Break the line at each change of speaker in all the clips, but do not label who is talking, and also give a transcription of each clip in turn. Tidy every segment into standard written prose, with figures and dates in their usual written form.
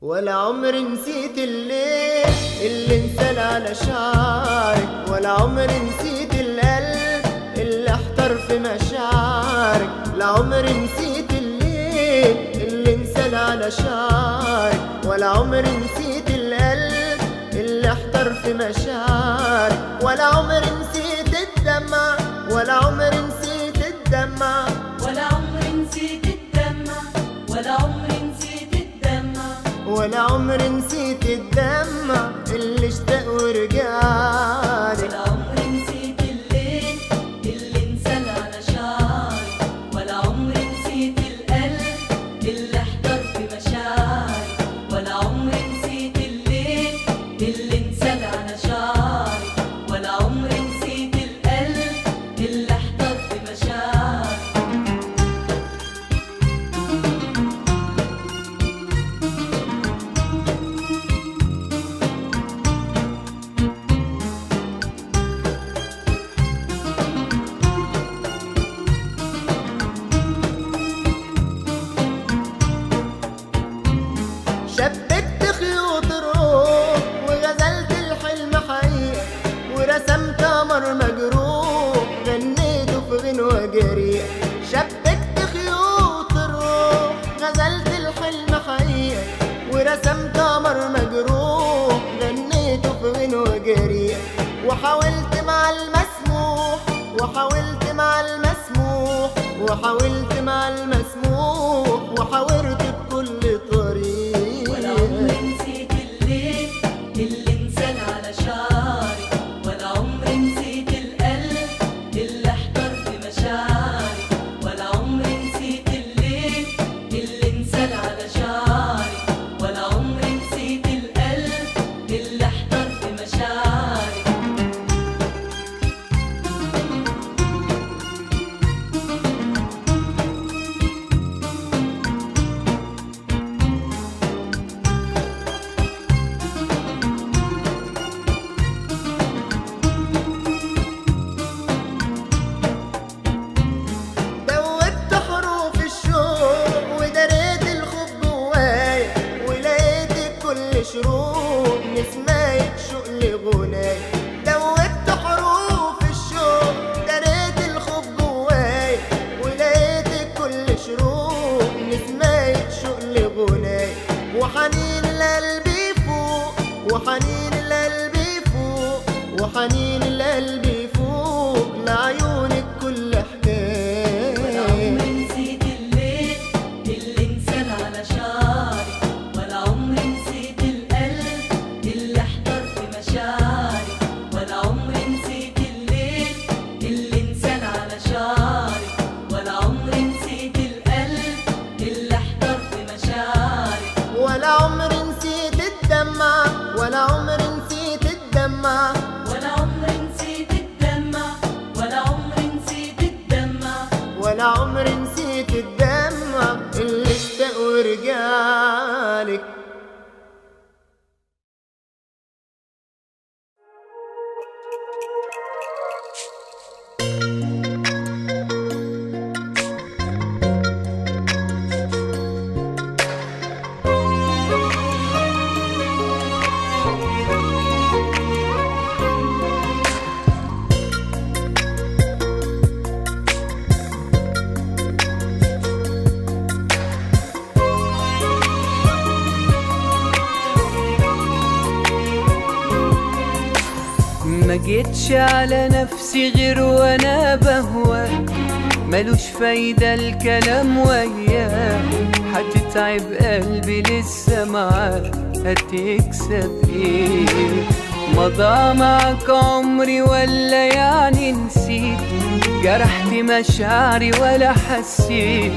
ولا عمري نسيت الليل اللي انسال على شعرك، ولا عمري نسيت القلب اللي احتار في مشاعرك. لا عمري نسيت الليل اللي انسال على شعرك، ولا عمري نسيت القلب اللي احتار في مشاعرك. ولا عمري نسيت الدمع، ولا عمري نسيت الدمع،
ولا عمري نسيت الدمع، ولا عمري نسيت الدمع،
ولا عمري نسيت الدمع اللي اشتاق ورجعلي.
ولا عمري نسيت الليل اللي انسال على شعري، ولا عمري نسيت القلب اللي احتار في مشاعري. ولا عمري نسيت الليل اللي انسال على شعري، ولا عمري نسيت القلب اللي احتار في مشاعري.
شبكت خيوط الروح وغزلت الحلم حقيقة، ورسمت قمر مجروح غنيته في غنوة جريئة. شبكت خيوط الروح غزلت الحلم حقيقة، ورسمت قمر مجروح غنيته في غنوة جريئة. وحاولت مع المسموح، وحاولت مع المسموح، وحاولت مع المسموح، وحاولت بكل طريق.
ولا عمري نسيت الليل اللي انسال على شعري، ولا عمري نسيت القلب اللي احتار في مشاعري. ولا عمري نسيت الليل اللي انسال على شعري، ولا عمري نسيت القلب اللي احتار في مشاعري.
دوبت حروف الشوق ودريت الخوف جوايا، ولقيت كل شروق نسماية شوق لغنايا. دوبت حروف الشوق دريت الخوف جوايا، ولقيت كل شروق نسماية شوق لغنايا. وحنين القلب يفوق، وحنين القلب يفوق، وحنين القلب يفوق لعيونك كل حكاية.
ولا عمري نسيت الليل اللي انسال على شعري، ولا عمري نسيت القلب اللي احتار في مشاعري. ولا عمري نسيت الليل اللي انسال على شعري، ولا عمري نسيت القلب اللي احتار في مشاعري.
ولا عمري نسيت الدمع، ولا عمري نسيت الدمع،
ولا عمري نسيت الدمع، ولا عمري نسيت الدمع،
ولا عمري نسيت الدمع اللي اشتاق ورجعلك.
ما جيتش على نفسي غير وانا بهواك، ملوش فايدة الكلام وياه، هتتعب قلبي لسه معاك، هتكسب ايه؟ مضى معاك عمري ولا يعني نسيت؟ جرحت مشاعري ولا حسيت؟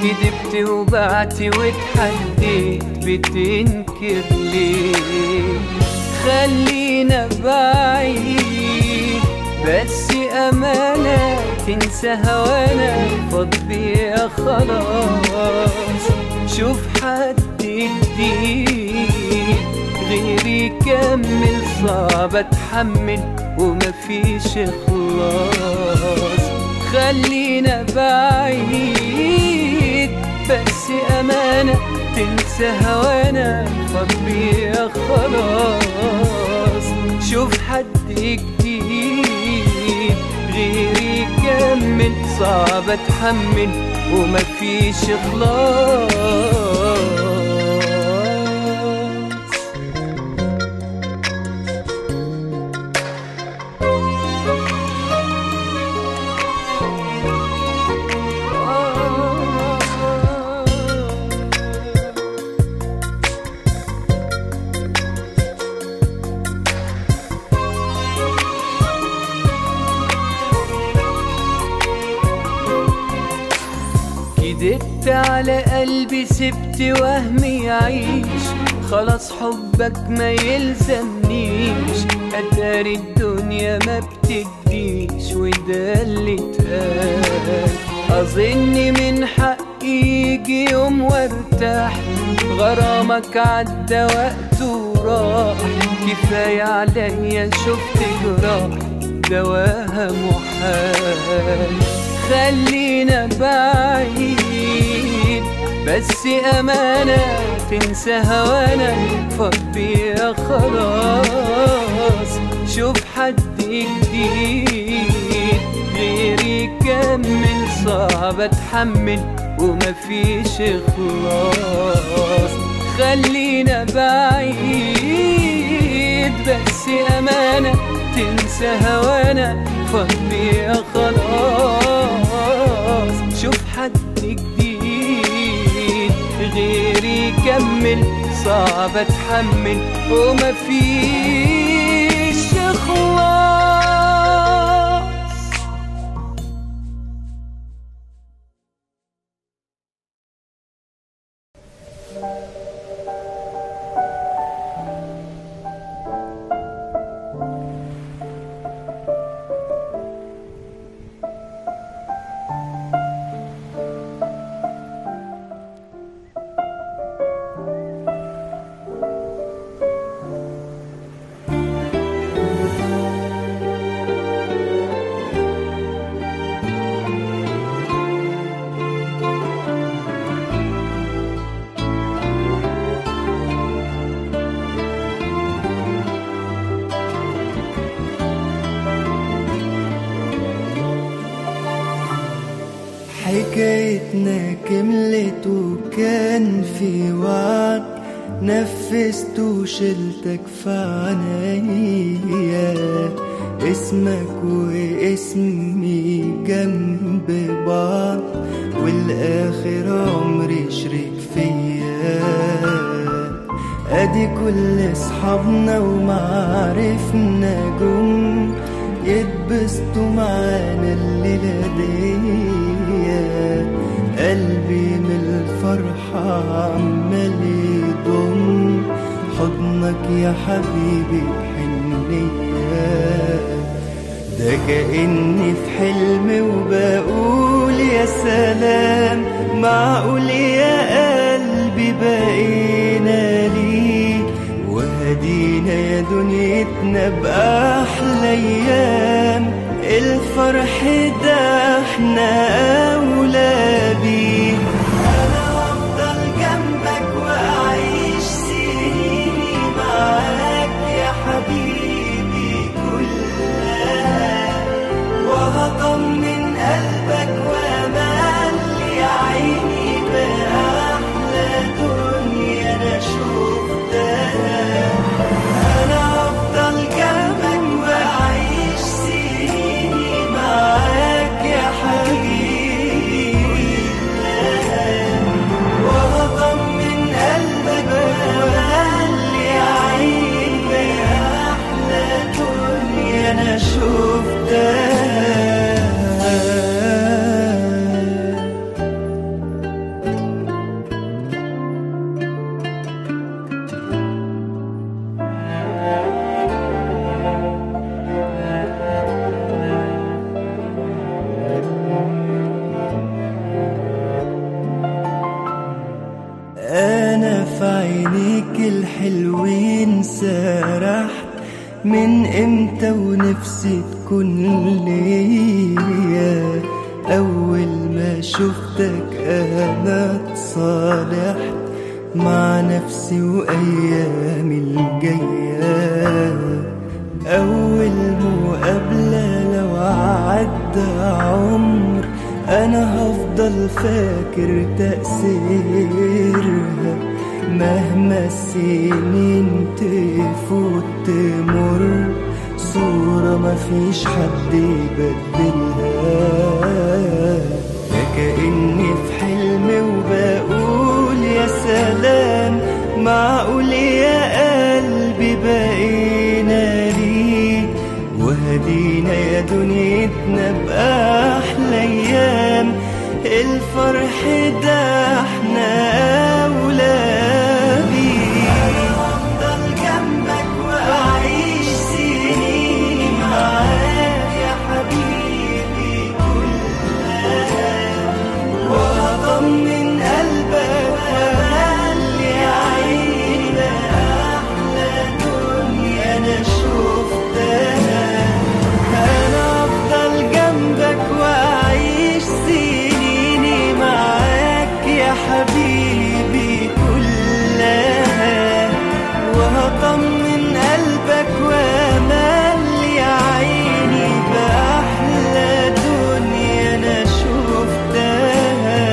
كدبت وبعت واتحديت، بتنكر ليه؟ خلينا بعيد بس أمانة، تنسى هوانا فاض بيا خلاص. شوف حد جديد غيري كمل، صعب اتحمل ومفيش خلاص. خلينا بعيد بس أمانة، تنسى هوانا فاض بيا خلاص. شوف حد جديد غيري كمل، صعب اتحمل ومفيش خلاص. كدبت على قلبي، سبت وهمي يعيش، خلاص حبك ما يلزمنيش. أداري الدنيا ما بتجديش وده اللي اتقال. أظن من حقي يجي يوم وارتاح، غرامك عدى وقته وراح. كفاية عليا شفت جراح دواها محال. خلينا بعيد بس أمانة، تنسى هوانا فاض بيا خلاص. شوف حد جديد غيري كمل، صعب اتحمل ومفيش خلاص. خلينا بعيد بس أمانة، تنسى هوانا فاض بيا خلاص. شوف حد جديد غيري كمل، صعب اتحمل ومفيش خلاص.
حكايتنا كملت وكان في وعد، نفذت وشلتك في عنايا. اسمك واسمي جنب بعض، والاخر عمري شريك فيا. ادي كل اصحابنا ومعارفنا جم، يتبسطوا معانا الليلة دي. قلبي من الفرحة عمال يضم حضنك يا حبيبي بحنية. ده كأني في حلم وبقول يا سلام، معقول يا قلبي بقينا ليك وهدينا يا دنيتنا بأحلى أيام. الفرح ده احنا أولى بيه. أنا أفضل جنبك وأعيش سنيني معاك يا حبيبي كلها، وهطمن قلبك وأملي عيني بأحلى دنيا أنا شفتها. أنا أفضل جنبك وأعيش سنيني معاك يا حبيبي
عينيك الحلوين سرحت من امتى ونفسي تكون ليا. اول ما شفتك انا اتصالحت مع نفسي وايامي الجايه. اول مقابله لو عدى عمر انا هفضل فاكر تأثيرها. مهما السنين تفوت تمر صورة مفيش حد يبدلها. كأني في حلم وبقول يا سلام، معقول يا قلبي بقينا ليه وهدينا يا دنيتنا بأحلى أيام. الفرح ده احنا أولى بيه. أنا هفضل جنبك وأعيش سنيني معاك يا حبيبي كلها، وأطمن قلبك وأملي عيني أحلى دنيا أنا شفتها. أنا أفضل جنبك وأعيش سنيني معاك يا حبيبي كلها، وهطمن قلبك وأملي عيني بأحلى دنيا أنا شفتها.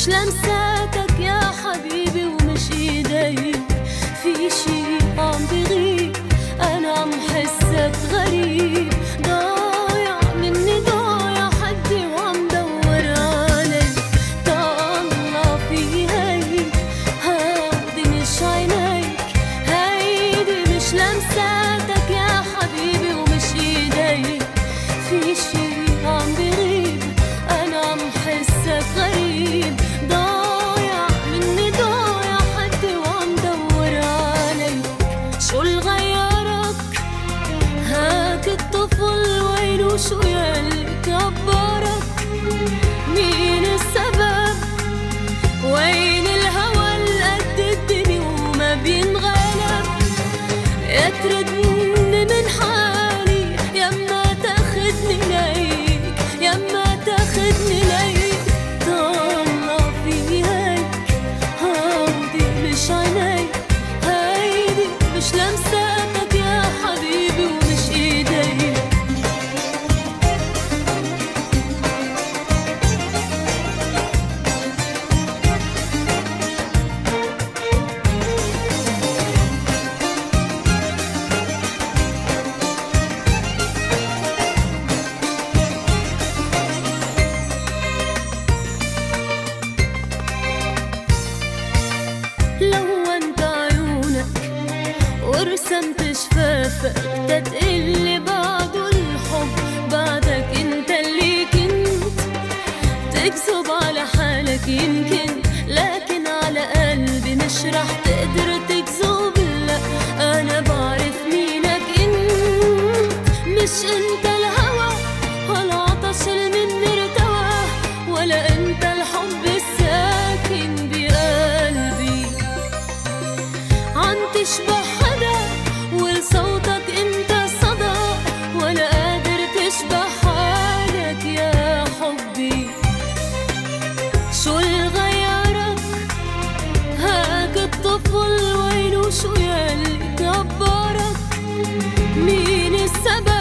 لمساتك يا حبيبي ومش ايدي، في شي عم بغيب انا عم حسك غريب، ضايع مني ضايع حدي وعم دور عليك. طالع في هيدي مش عينيك، هيدي مش لمساتك يا حبيبي ومش ايدي، في شي عم بغيب انا عم حسك غريب، ضايع مني ضايع حدي وعم دور عليك. شو الغيرك هاك الطفل وينو، شو يلي كبرك، مين السبب، وين الهوى القد الدنيا وما بينغلب، يطردني من حالي يما تاخدني ليك، يما مش انت الهوى ولا عطش المن ارتوى، ولا انت الحب الساكن بقلبي. عم تشبه حدا ولصوتك انت صدى، ولا قادر تشبه حالك يا حبي. شو اللي غيرك هاك الطفل وينه، شو يلي كبرك، مين السبب،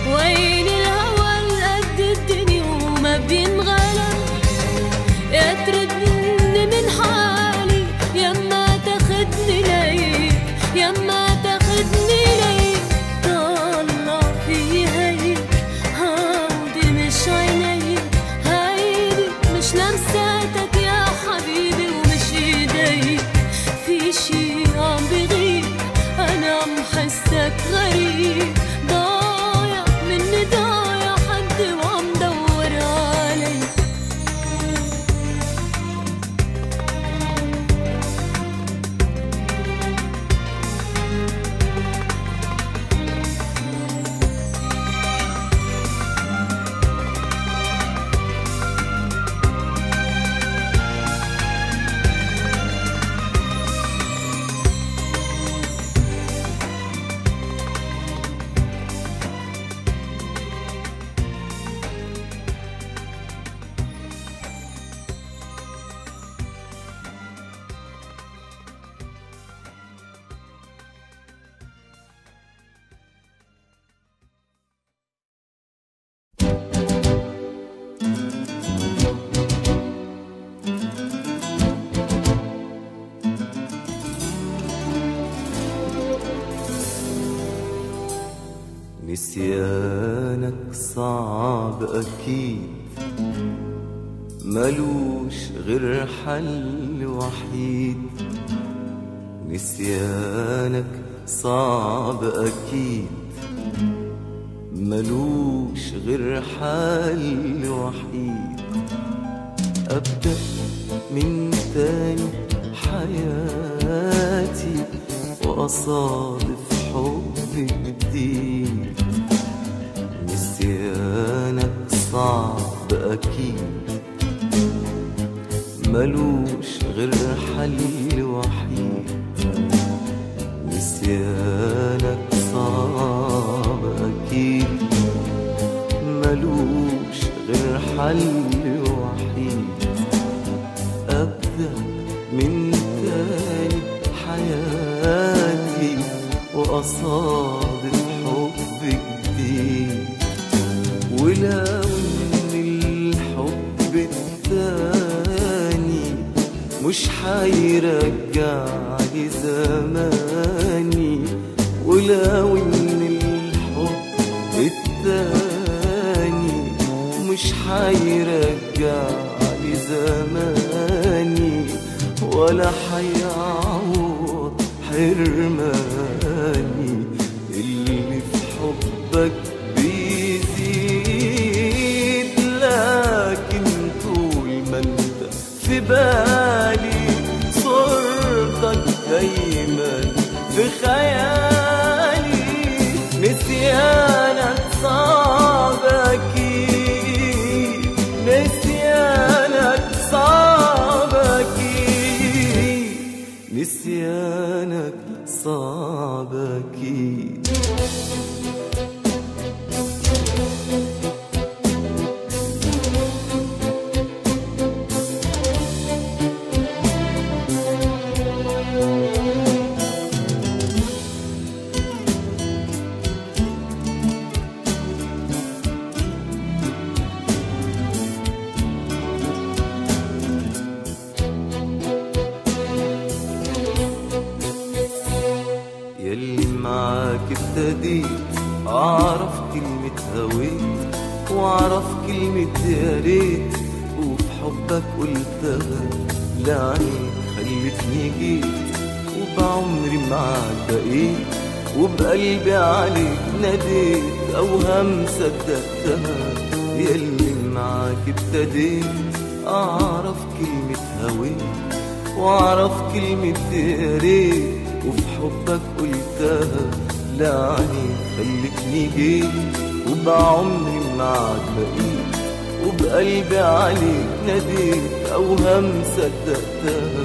وين الهوى قد الدنيا وما بينغلب. يا تردني من حالي يما تاخدني ليك، يما تاخدني ليك. طلع في هيك هودي مش عينيك، هيدي مش لمساتك يا حبيبي ومش ايديك. في شي عم بغيب انا عم حسك غريب، ضايع مني ضايع حدي وعم دور عليك.
نسيانك صعب أكيد، ملوش غير حل وحيد. نسيانك صعب أكيد، ملوش غير حل وحيد. أبدأ من تاني حياتي وأصادف حب جديد. نسيانك صعب أكيد، ملوش غير حل وحيد. نسيانك صعب أكيد، ملوش غير حل وحيد. أبدأ من تاني حياتي وأصادف حب جديد. ولو إن الحب التاني مش حيرجعلي زماني، ولو إن الحب التاني مش حيرجعلي زماني، ولا حيعوض حرماني. اللي في حبك بيزيد، لكن طول ما انت في بالي صورتك دايما في خيالي. نسيانك صعب أكيد، نسيانك صعب أكيد، نسيانك صعب أكيد. يلي معاك ابتديت أعرف كلمة هويت، وأعرف كلمة يا ريت، وفي حبك قلتها لعنيك خلتني جيت. وبعمري معاك بقيت، وبقلبي عليك ناديت، أوهام صدقتها. يلي معاك ابتديت أعرف كلمة هويت، وأعرف كلمة يا ريت، وفي حبك قلتها قبل عنيك خلتني جيت وبعمري معاك بقيت وبقلبي عليك ناديت أوهام صدقتها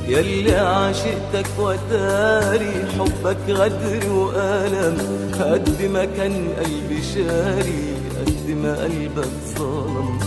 ياللي عاشقتك وتاري حبك غدر وألم قد ما كان قلبي شاري قد ما قلبك ظلم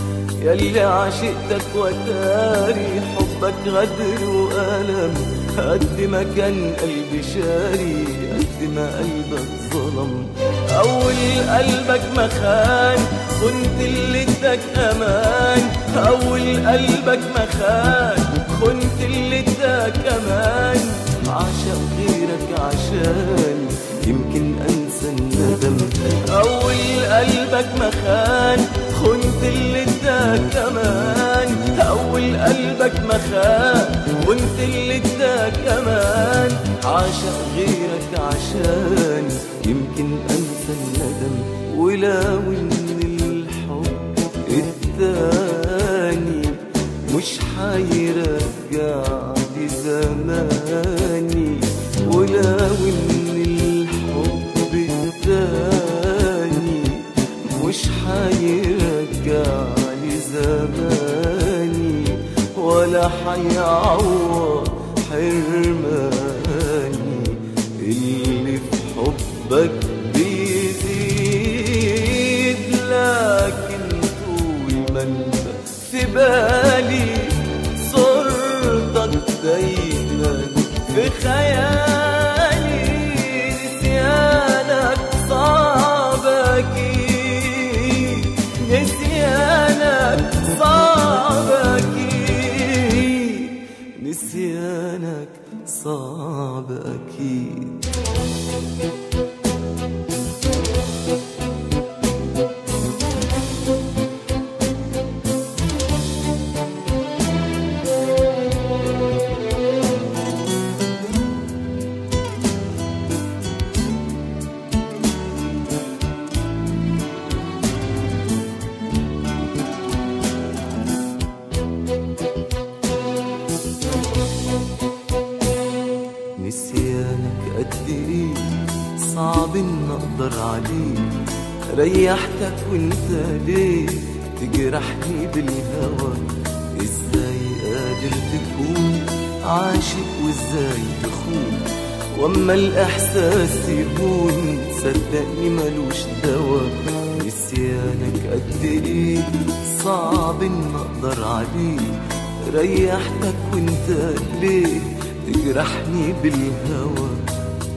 ياللي عاشقتك وتاري حبك غدر وألم قد ما كان قلبي شاري قد ما قلبك ظلم أول قلبك ما خان كنت اللي اداك أمان أول قلبك ما خان كنت اللي اداك أمان عشق غيرك عشان يمكن أنسى الندم أول قلبك ما خان كنت اللي اداك أمان أول قلبك ما خان كنت اللي اداك أمان عشق غيرك عشان يمكن أنسى الندم ولو إن الحب التاني مش حيرجع لي زماني ولو إن الحب التاني مش حيرجع لي زماني ولا حيعوض حرماني اللي في حبك بيزيد لكن طول ما انت في بالي صورتك دايما في خيالي نسيانك صعب أكيد نسيانك صعب أكيد نسيانك صعب أكيد نسيانك قد ايه صعب ان اقدر عليه ريحتك وانت ليه تجرحني بالهوى ازاي قادر تكون عاشق وازاي تخون واما الاحساس يهون صدقني ملوش دوا نسيانك قد ايه صعب ان اقدر عليه ريحتك وانت ليه تجرحني بالهوى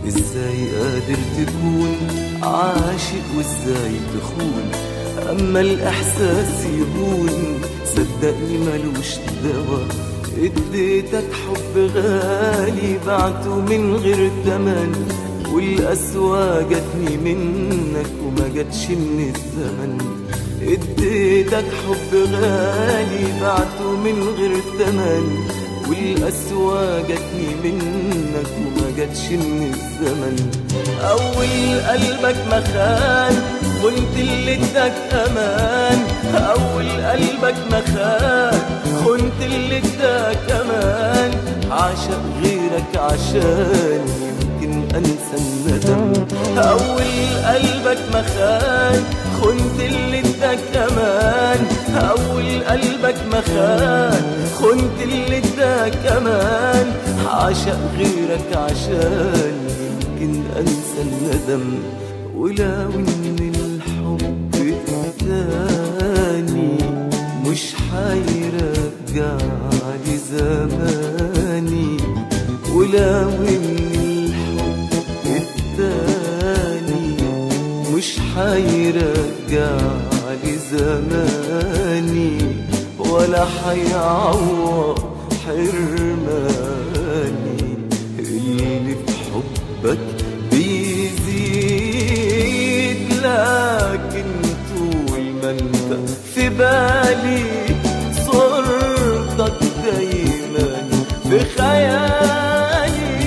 ازاي قادر تكون عاشق وازاي تخون اما الاحساس يهون صدقني ملوش دوا اديتك حب غالي بعته من غير تمن والقسوة جاتني منك وما جاتش من الزمن اديتك حب غالي بعته من غير تمن والقسوة جاتني منك وما جاتش من الزمن أول قلبك ما خان كنت اللي اداك أمان أول قلبك ما خان كنت اللي اداك أمان عاشق غيرك عشان يمكن أنسى الندم أول قلبك ما خان كنت اللي اداك أمان أول قلبك ما خان كنت اللي اداك أمان عاشق غيرك عشان يمكن أنسى الندم ولو إن الحب التاني مش حيرجع لي زماني ولو إن الحب التاني مش حيرجع لي زماني ولا حيعوض حرماني اللي في حبك بيزيد لكن طول ما انت في بالي صورتك دايما في خيالي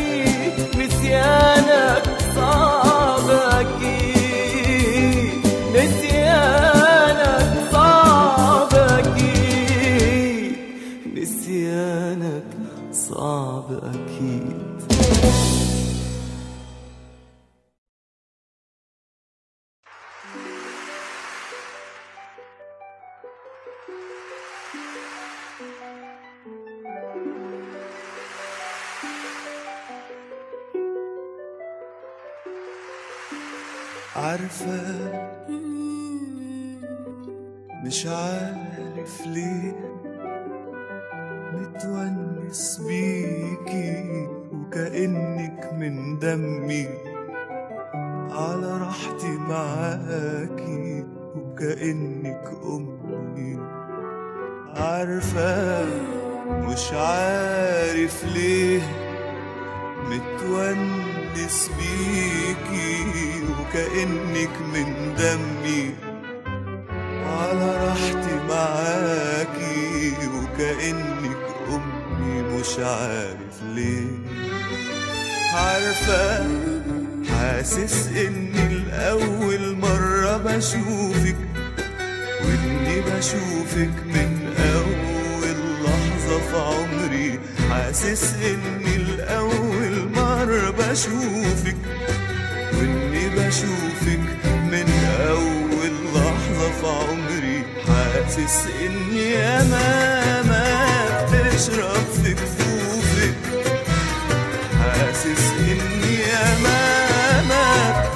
نسيانك صعب أكيد نسيانك صعب أكيد نسيانك صعب أكيد عارفة مش عارف ليه متونس بيكي وكأنك من دمي، على راحتي معاكي وكأنك أمي. عارفة مش عارف ليه متونس بيكي وكأنك من دمي، على راحتي معاكي وكأنك أمي. مش عارف ليه. عارفة حاسس إني الأول مرة بشوفك، وإني بشوفك من أول لحظة في عمري. حاسس إني الأول مرة بشوفك، وإني بشوفك من أول لحظة في عمري. حاسس إني ياما بتشرب في كفوفك، حاسس إني ياما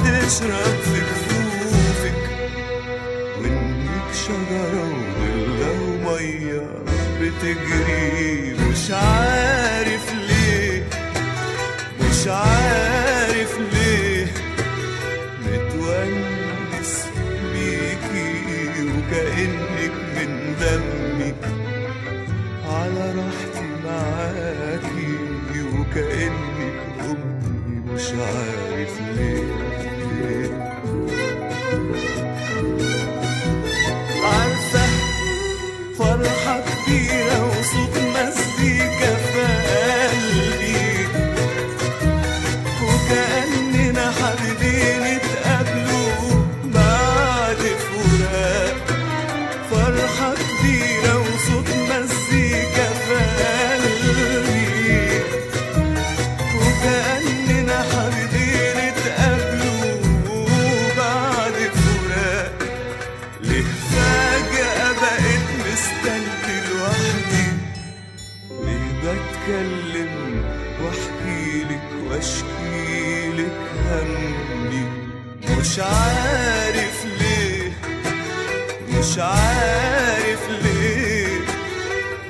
بتشرب في كفوفك، وإنك شجرة ولا ومية بتجري. مش عارف ليه، مش عارف ليه متونس بيكي وكأنك من دمي، على راحتي معاكي وكأنك أمي. مش عارف ليه. عارفة فرحة كبيرة وصوت مزيكا في قلبي، وكأننا حابين نتقابلوا بعد فراق. فرحة كبيرة وصوت مزيكا في قلبي، وكأننا حابين نتقابلوا بعد فراق. ليه فجأة بقيت مستني لوحدي؟ ليه بتكلم واحكيلك واشكيلك همي؟ مش عارف ليه، مش عارف ليه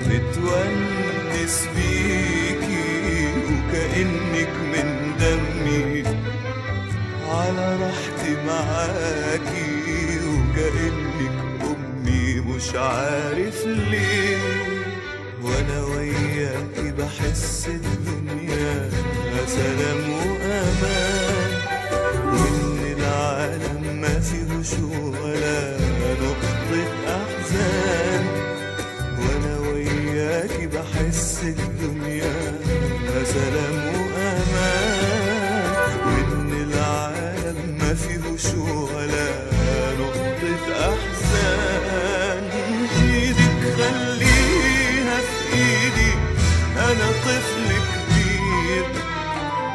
متونس بيكي وكأنك من دمي، على راحتي معاكي وكأنك أمي. مش عارف ليه وأنا وياكي بحس الدنيا سلام وأمان، وإن العالم ما فيهوش ولا نقطة أحزان. وأنا وياكي بحس الدنيا سلام وأمان، وإن العالم ما فيهوش ولا نقطة أحزان. إيدك خليها في إيدي، أنا طفل كبير.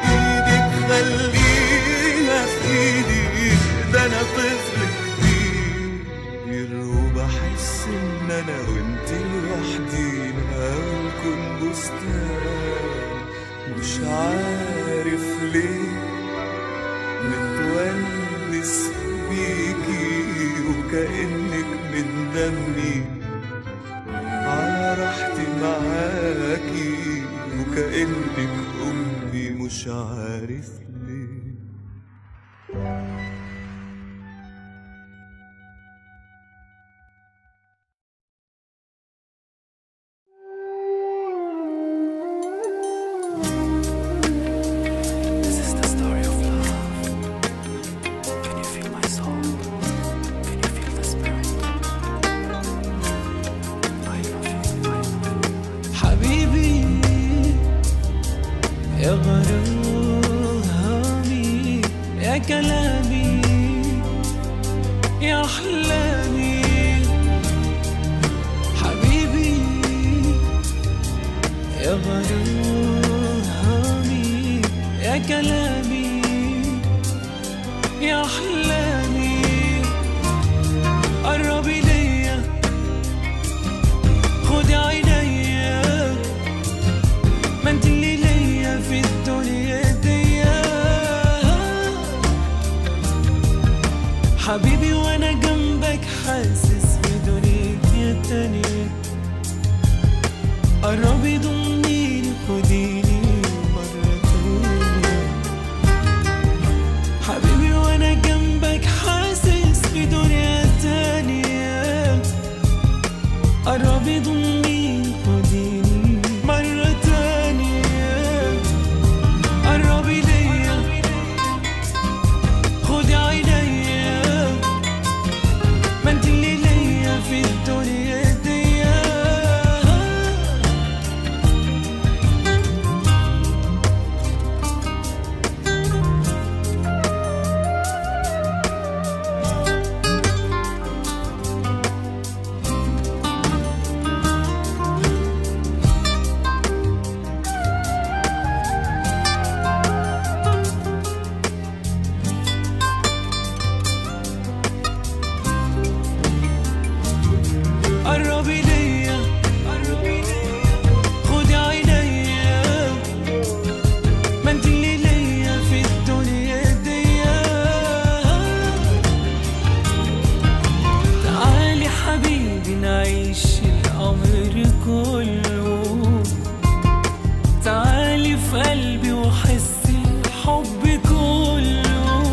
إيدك خليها في إيدي، ده أنا طفل كبير. وبحس إن أنا وإنت لوحدينا ونكون بستان. مش عارف ليه متونس بيكي وكأنك من دمي، على راحتي معاكي وكأنك أمي. مش عارف ليه.
يا غرامي يا كلامي يا أحلامي، حبيبي يا غرامي يا كلامي يا أحلامي. قربي ليا خدي عينيا، ما انت اللي ليا في الدنيا دي. جنبك حاسس بدنيا تانية. قربي ضمنيني خديني مرة تانية حبيبي، وانا جنبك حاسس بدنيا تانية. قربي ضمنيني خديني مرة تانية. قربي ليا خدي عينيا، ما انت اللي ليا في الدنيا دي. قربي ليا خدي عينيا، ما انت اللي ليا في الدنيا دي. تعالي حبيبي نعيش الأمر كله، تعالي في قلبي وحسي الحب كله.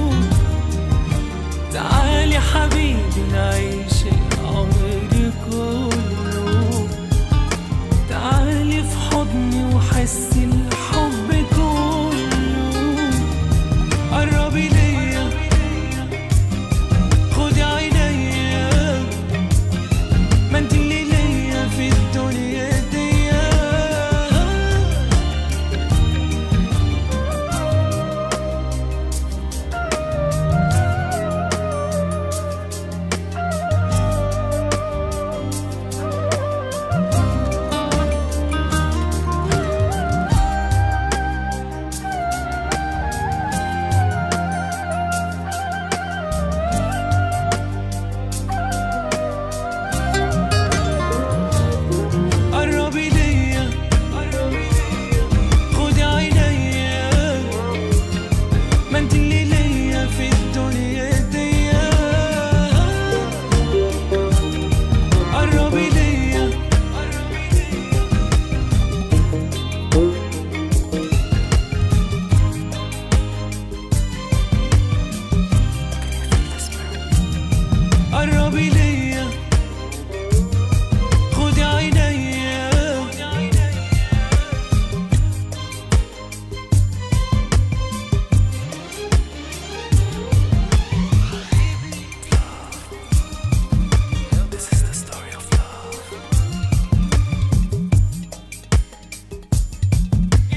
تعالي حبيبي نعيش الأمر كله، تعالي في حضني وحسي الحب كله. قربي ليا خدي عينيا، ما انت اللي ليا في الدنيا دي. قربي ليا خدي عينيا، ما انت اللي ليا في الدنيا دي. قربي ليا قربي ليا خدي عينيا. This is the story of love.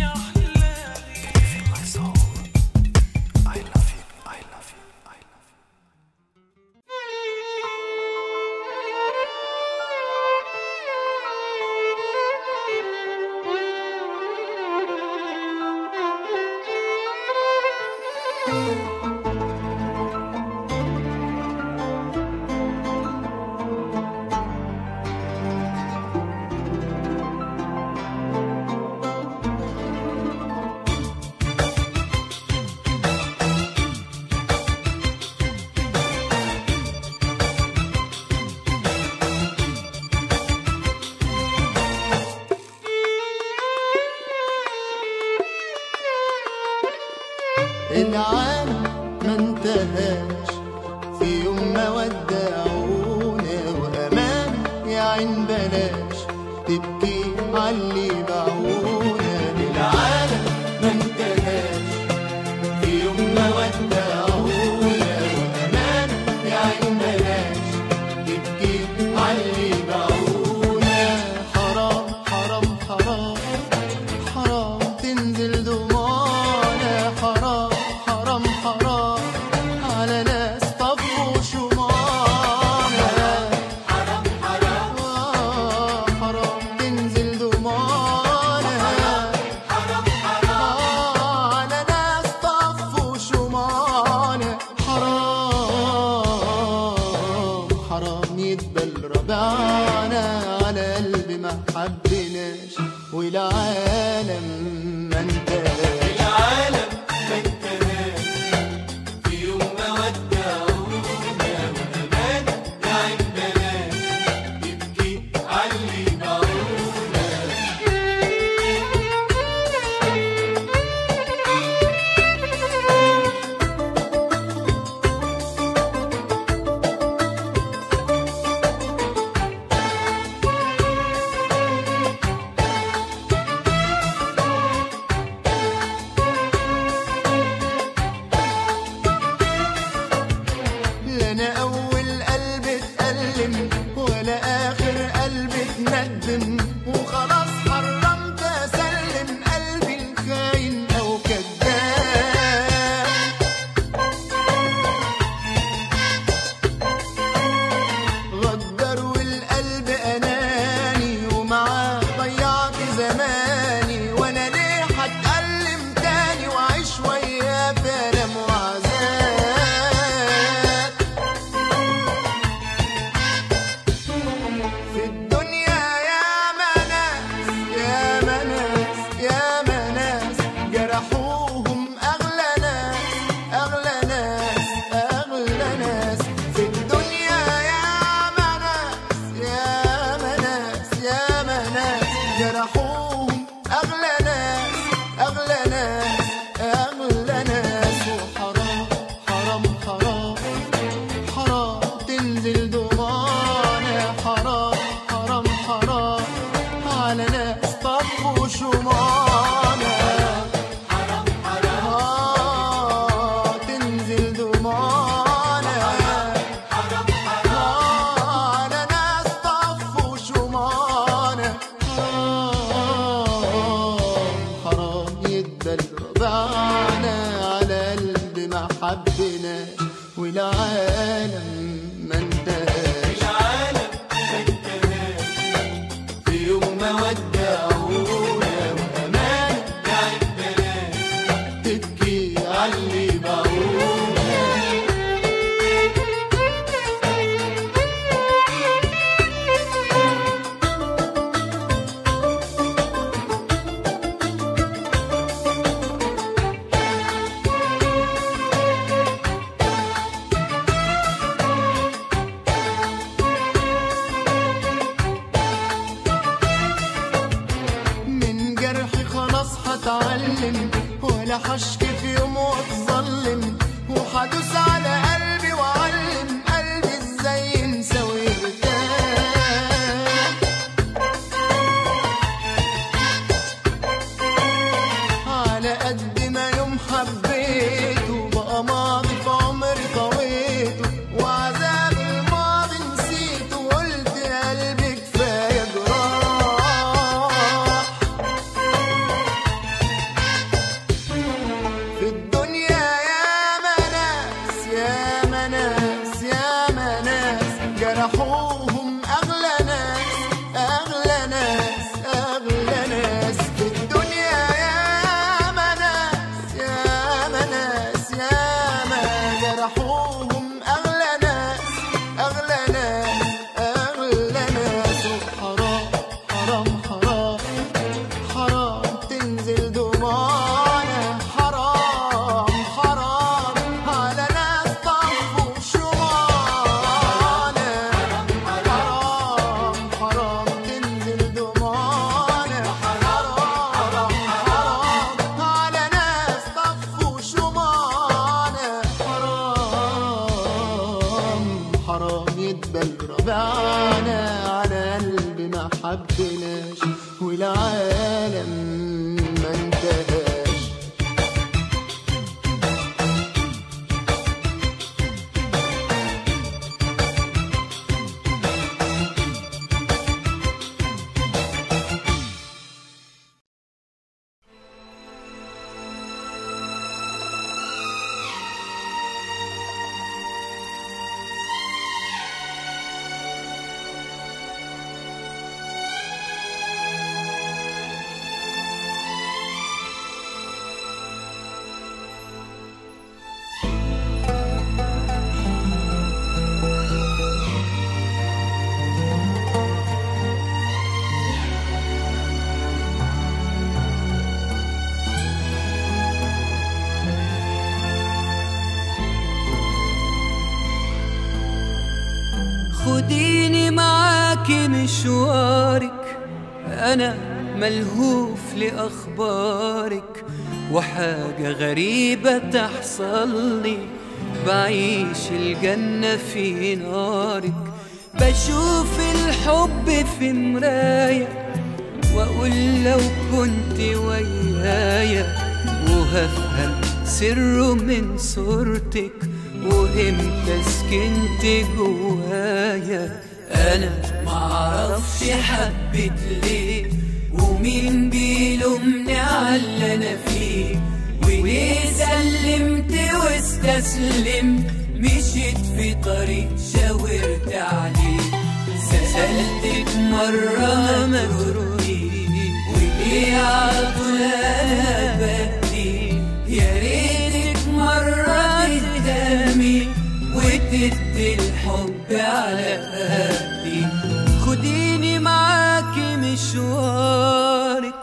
يا حلالي Can you feel my soul? I love you, I love you, I love you.
العالم ما انتهاش في يوم ما ودعونا، وأمان يا عين بلاش تبكي عاللي باعونا. العالم ما انتهاش في يوم ما ودعونا، وأمان يا عين بلاش تبكي عاللي باعونا. حرام حرام حرام حرام تنزل دموعنا، حرام حرام حرام على ناس طفوا شمعنا. حرام حرام حرام تنزل دموعنا، حرام حرام على ناس طفوا شمعنا. حرام حرام يدبل ربعنا على قلب ما حبناش، والعالم ما انتهاش. العالم ما انتهاش في يوم ما ودعونا، وأمان تنزل دموعنا. حرام حرام حرام على ناس طفوا شمعنا. حرام حرام تنزل دموعنا. حرام حرام على ناس طفوا شمعنا. حرام يدبل ربعنا على قلب ما حبناش والعالم ما انتهاش. العالم ما انتهاش في يوم ما ودعونا وأمانة لعب بلاش تبكي عاللي باعونا. من جرحي خلاص هتعلم ولا هشكي في يوم واتظلم. وهدوس على قلبي وأعلم قلبي ازاي ينسى ويرتاح. على قد ما يوم حبيته بقى ماضي في عمري طويته. وعذاب الماضي نسيته وقلت يا قلبي كفاية جراح. في الدنيا ياما ناس ياما ناس ياما ناس جرحوهم أغلى ناس أغلى ناس أغلى ناس. في الدنيا ياما ناس ياما ناس ياما جرحوهم أغلى ناس أغلى ناس أغلى ناس. حرام حرام حرام حرام تنزل دموعنا. حرام حرام على ناس طفوا شمعنا. حرام حرام تنزل دموعنا. حرام حرام على ناس طفوا شمعنا. حرام حرام يدبل ربعنا على قلب ما حبناش والعالم ما انتهاش.
خديني معاكي مشوارك، أنا ملهوف لأخبارك، وحاجة غريبة تحصل لي، بعيش الجنة في نارك. بشوف الحب في مراية وأقول لو كنت ويايا، وهفهم سره من صورتك وإمتى سكنت جوايا. أنا معرفش حبيت ليه، ومين بيلومني على اللي أنا فيه، وليه سلمت واستسلمت، مشيت في طريق شاورت عليه. سألتك مرة ما تردي، وليه عطول أنا بدي، يا ريتك مرة تهتمي وتدي الحب على قدي. خديني معاكي مشوارك،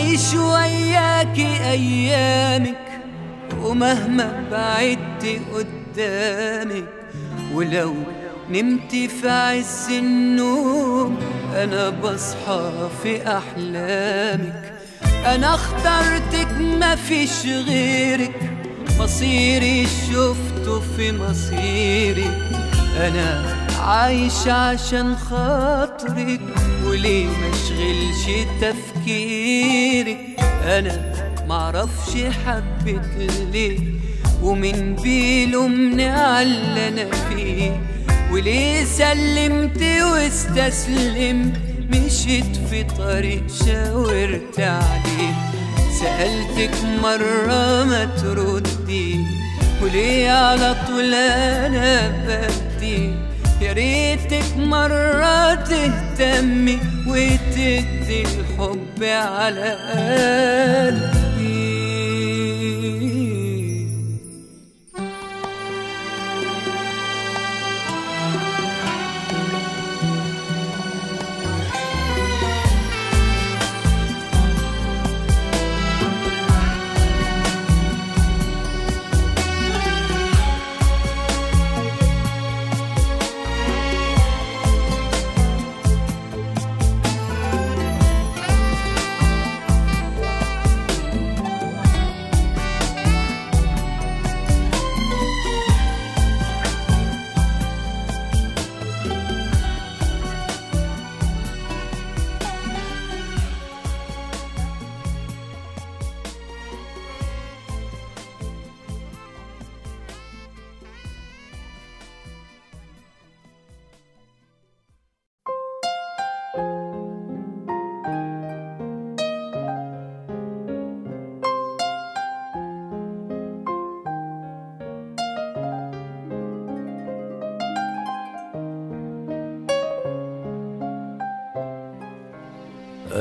وأعيش وياكي أيامك، ومهما بعدت قدامك، ولو نمت في عز النوم أنا بصحى في أحلامك. أنا اخترتك مفيش غيرك، مصيري شفته في مصيرك. أنا عايش عشان خاطرك، وليه مشغلش تفكيرك. أنا معرفش حبيت ليه، ومن بيلومني عاللي أنا فيه، وليه سلمت واستسلمت، مشيت في طريق شاورت عليه. سألتك مرة ما تردي، وليه على طول أنا بدي. يا ريتك مرة تهتمي وتدي الحب على قلبي.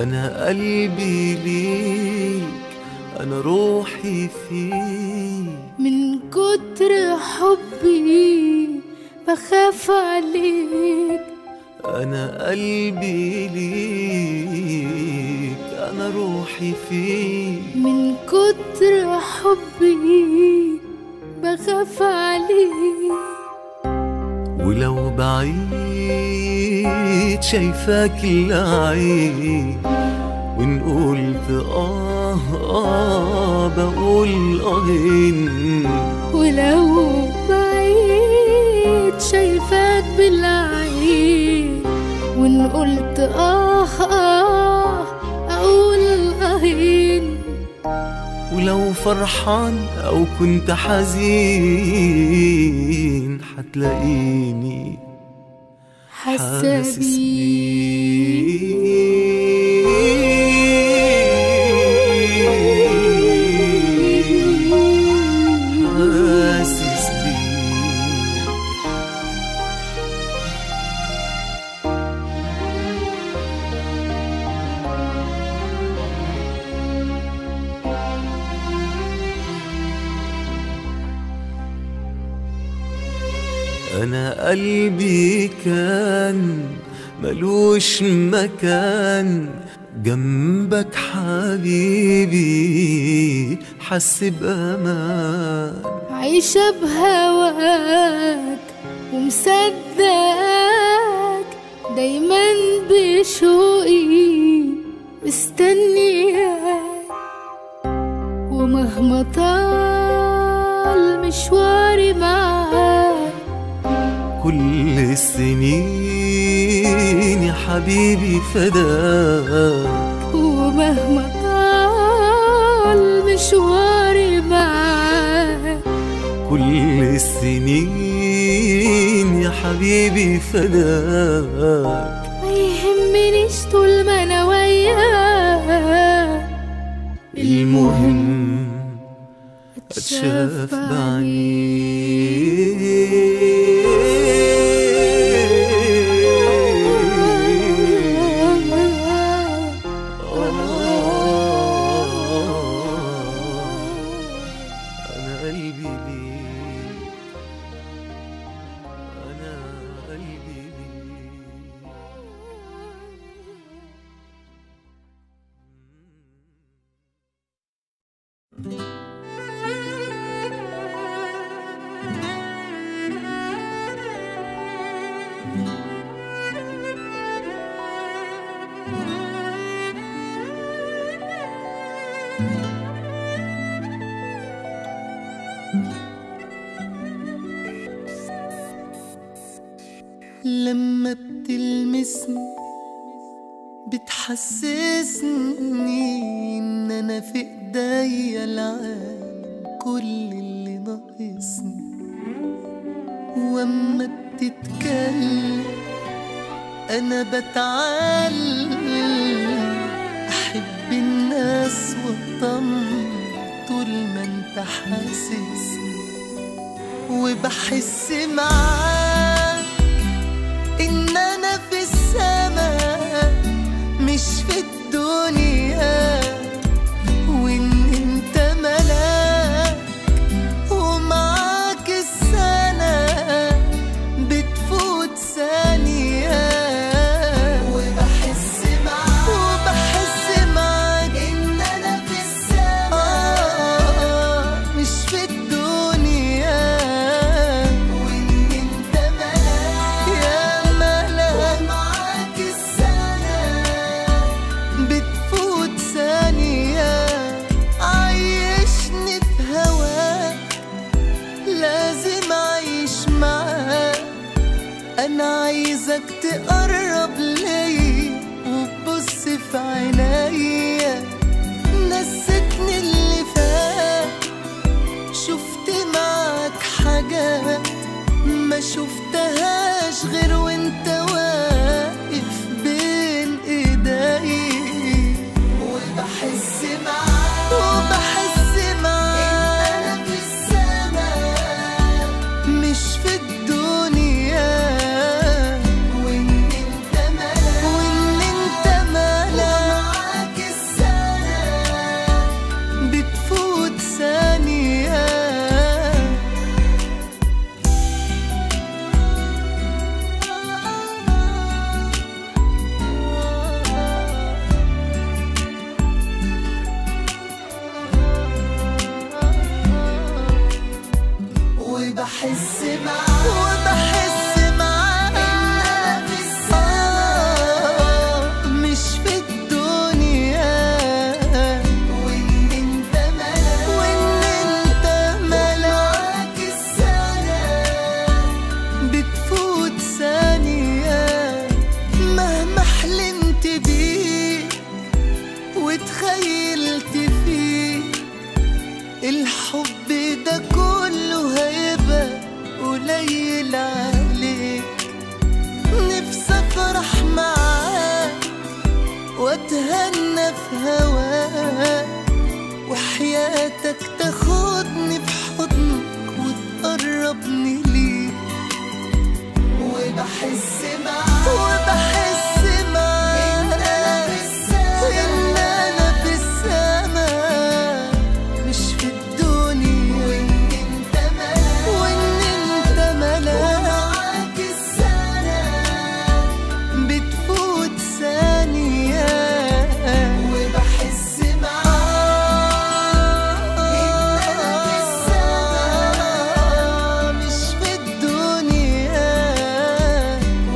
أنا قلبي ليك، أنا روحي فيك،
من كتر حبي بخاف عليك.
أنا قلبي ليك، أنا روحي فيك،
من كتر حبي بخاف عليك.
ولو بعيد شايفاك العين، وإن قلت بقول إن.
ولو بعيد شايفاك بالعين، وإن قلت أقول أهين.
ولو فرحان أو كنت حزين حتلاقيني حاسس أنا قلبي كان ملوش مكان جنبك حبيبي، حس بأمان.
عايشة بهواك ومصدقك، دايما بشوقي مستنياك. ومهما طال مشواري معاك،
كل السنين يا حبيبي فداك.
ومهما طال مشواري معاك،
كل السنين يا حبيبي فداك.
ما يهمنيش طول ما انا وياك،
المهم اتشاف أنا قلبي ليك، أنا قلبي ليك.
لما بتلمسني بتحسسني ان انا في ايديا العالم كل اللي ناقصني. واما بتتكلم انا بتعلم احب الناس واطمن طول ما انت حاسسني. وبحس معاك إن أنا في السماء مش في الدنيا، وإن أنت ملاك ومعاك السنة بتفوت ثانية. وبحس معاك إن أنا في السماء مش في الدنيا، وإن أنت ملاك يا ملاك ومعاك السنة بتفوت ثانية. عايشني في هواك لازم أعيش معاك. أنا عايزك تقرب ليا وتبص في عينيا. نسيتني اللي فات، شفت معاك حاجات ما شفتهاش غير وانت واقف بين ايدي. وبحس معاك إن أنا في السماء مش في الدنيا، وإن أنت ملاك ومعاك السنة بتفوت ثانية. وبحس معاك إن أنا في السماء مش في الدنيا، وإن أنت ملاك السنة بتفوت ثانية. مهما حلمت بيك وتخيلت فيك الحب ده كله هيبقى قليل عليك. نفسي افرح معاك واتهنى في هواك، وحياتك تاخدني في حضنك وتقربني ليك. وبحس معاك إن أنا في السماء مش في الدنيا، وإن أنت ملاك السنة بتفوت ثانية. وبحس معاك إن أنا في السماء مش في الدنيا،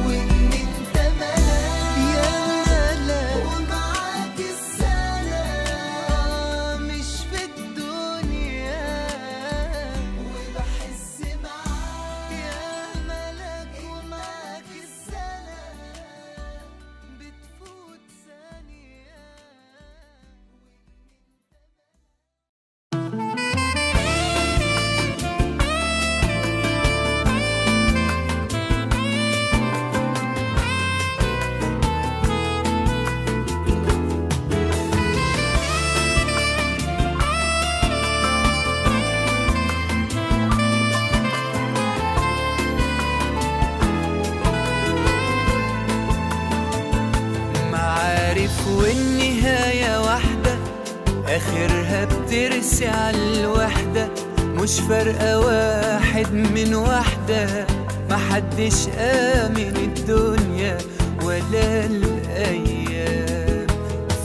وإن أنت ملاك يا ملاك ومعاك السنة مش في الدنيا. وبحس معاك يا ملاك ومعاك السنة بتفوت ثانية.
معارف والنهاية واحدة، آخرها بترسي على الوحدة. مش فارقة واحد من واحدة، محدش آمن الدنيا ولا الأيام.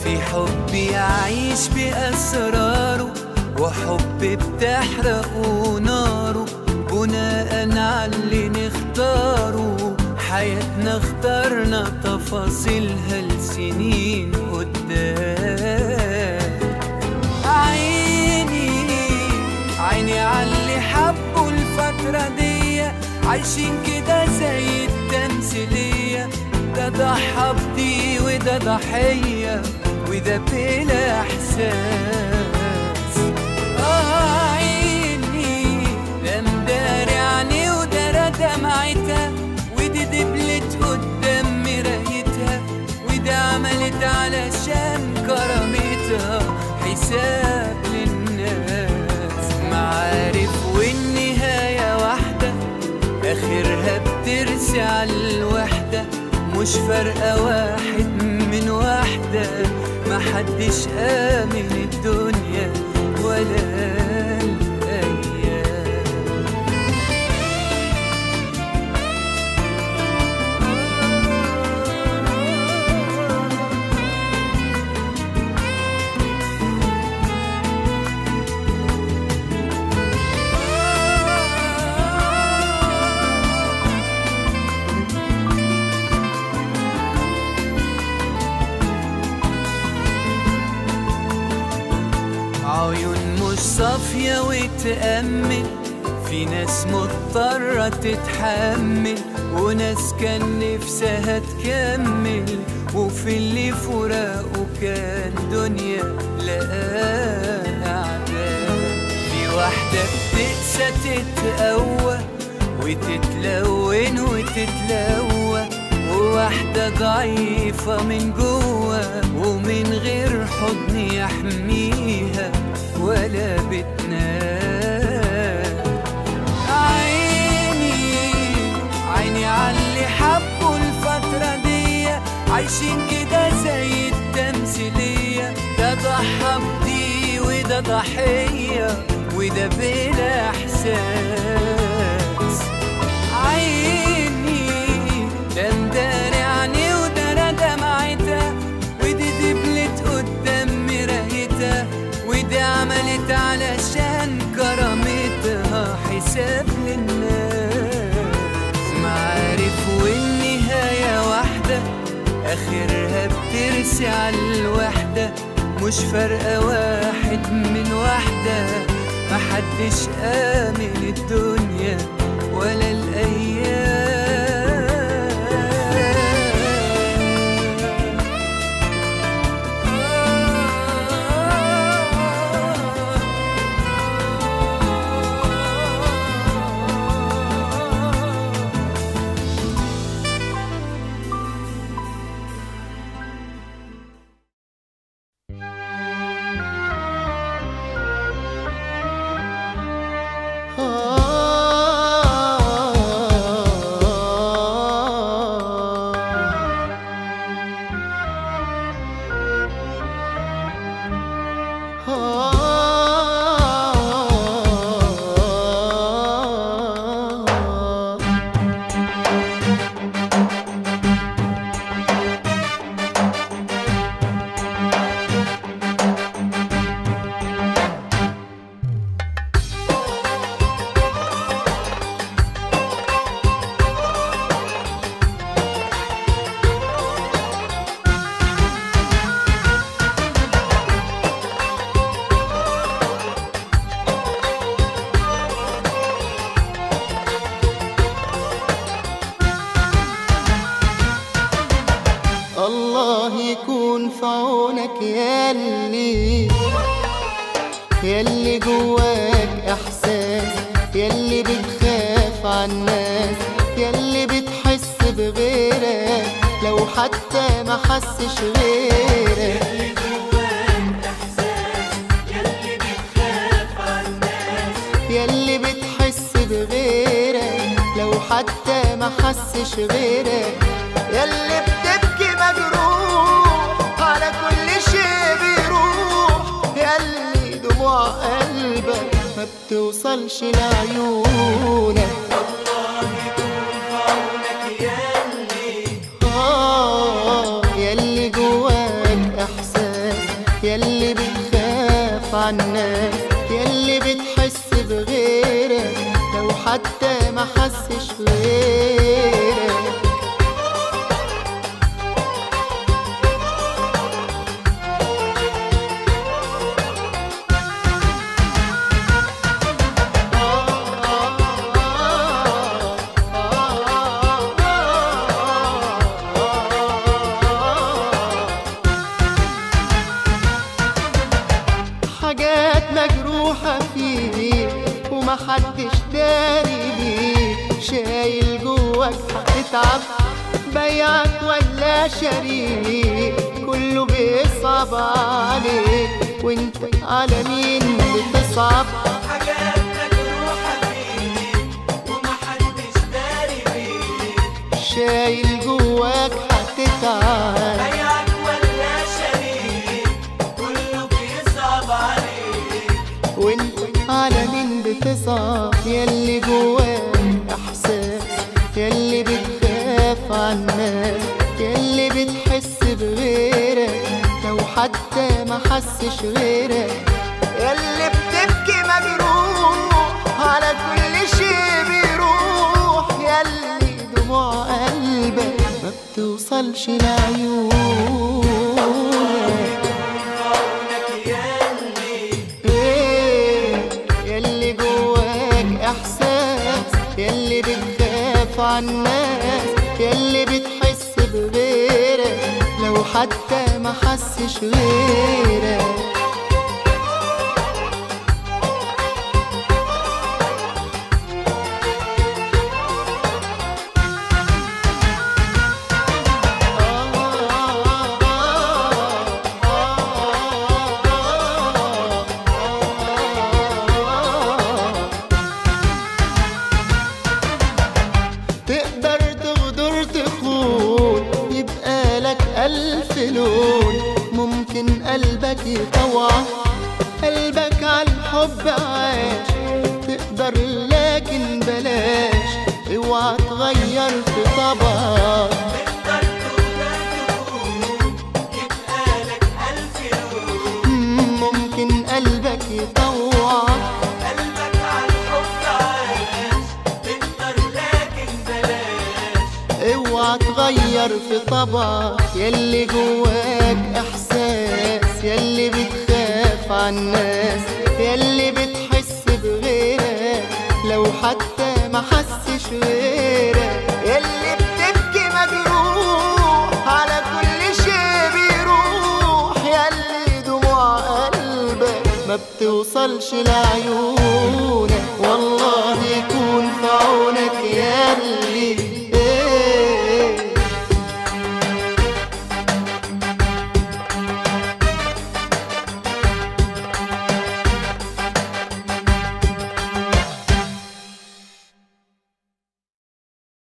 في حب يعيش بأسراره، وحب بتحرقه ناره. بناء على اللي نختاره، حياتنا اخترنا تفاصيلها لسنين عايشين كده زي التمثيلية، ده ضحى بدي وده ضحية وده بلا احساس. عيني لا مداري عني ودارة دمعتها، ودي دبلت قدام مرايتها، وده عملت علشان كرامتها حساب للناس. معارف والنهاية واحدة، آخرها بترسي على الوحدة، مش فارقة واحد من واحدة. محدش آمن الدنيا ولا الأيام. عيون مش صافية وتأمل، في ناس مضطرة تتحمل، وناس كان نفسها تكمل، وفي اللي فراقه كان دنيا لقاها أعداء. في واحدة بتقسى تتقوى وتتلون وتتلوى، وواحدة ضعيفة من جوه ومن غير حضن يحميها ولا بتنام. عيني عاللي حبوا الفترة دي، عايشين كده زي التمثيلية، ده ضحى بدي وده ضحية وده بلا احساس. عيني ده مداري عني ودارة دمعتها، ودي دبلت قدام مرايتها، ودي عملت علشان كرامتها حساب للناس. معارف والنهاية واحدة، آخرها بترسي على الوحدة، مش فارقة واحد من واحدة. محدش آمن الدنيا ولا الأيام.
الله يكون في عونك ياللي جواك احساس، ياللي بتخاف عالناس، ياللي بتحس بغيرك لو حتى ما حسش غيرك.
ياللي جواك احساس، ياللي بتخاف عالناس،
ياللي بتحس بغيرك لو حتى ما حسش غيرك. ياللي بتبكي مجروح على كل شيء بيروح، ياللي دموع قلبك ما بتوصلش لعيونك.
الله يكون في عونك
ياللي جواك احساس، ياللي بتخاف عالناس، ياللي بتحس بغيرك لو حتى ما حسش غيرك. شايل جواك هتتعب، بيعك ولا شريك كله بيصعب عليك، وانت على مين بتصعب؟
حاجات مجروحة فيك ومحدش داري بيك،
شايل جواك هتتعب،
بيعك ولا شريك كله بيصعب عليك،
وانت على مين بتصعب؟ ياللي جواك احساس، ياللي بتخاف عالناس، ياللي بتحس بغيرك لو حتى ما حسش غيرك، ياللي بتبكي مجروح على كل شي بيروح، ياللي دموع قلبك ما بتوصلش لعيونك. ياللي جواك احساس، ياللي بتخاف عالناس، ياللي بتحس بغيرك لو حتى ما حسش غيرك. تقدر تغدر تخون يبقى لك ألف لون، ممكن قلبك يطوعك، قلبك عالحب عاش، تقدر لكن بلاش اوعى تغير في طبعك.
تقدر تخون يبقى لك ألف لون،
ممكن قلبك يطوعك،
قلبك عالحب عاش، تقدر لكن بلاش
اوعى تغير في طبعك. ياللي جواك احساس، ياللي بتخاف عالناس، ياللي بتحس بغيرك لو حتى ما حسش غيرك، ياللي بتبكي مجروح على كل شي بيروح، ياللي دموع قلبك ما بتوصلش لعيونك.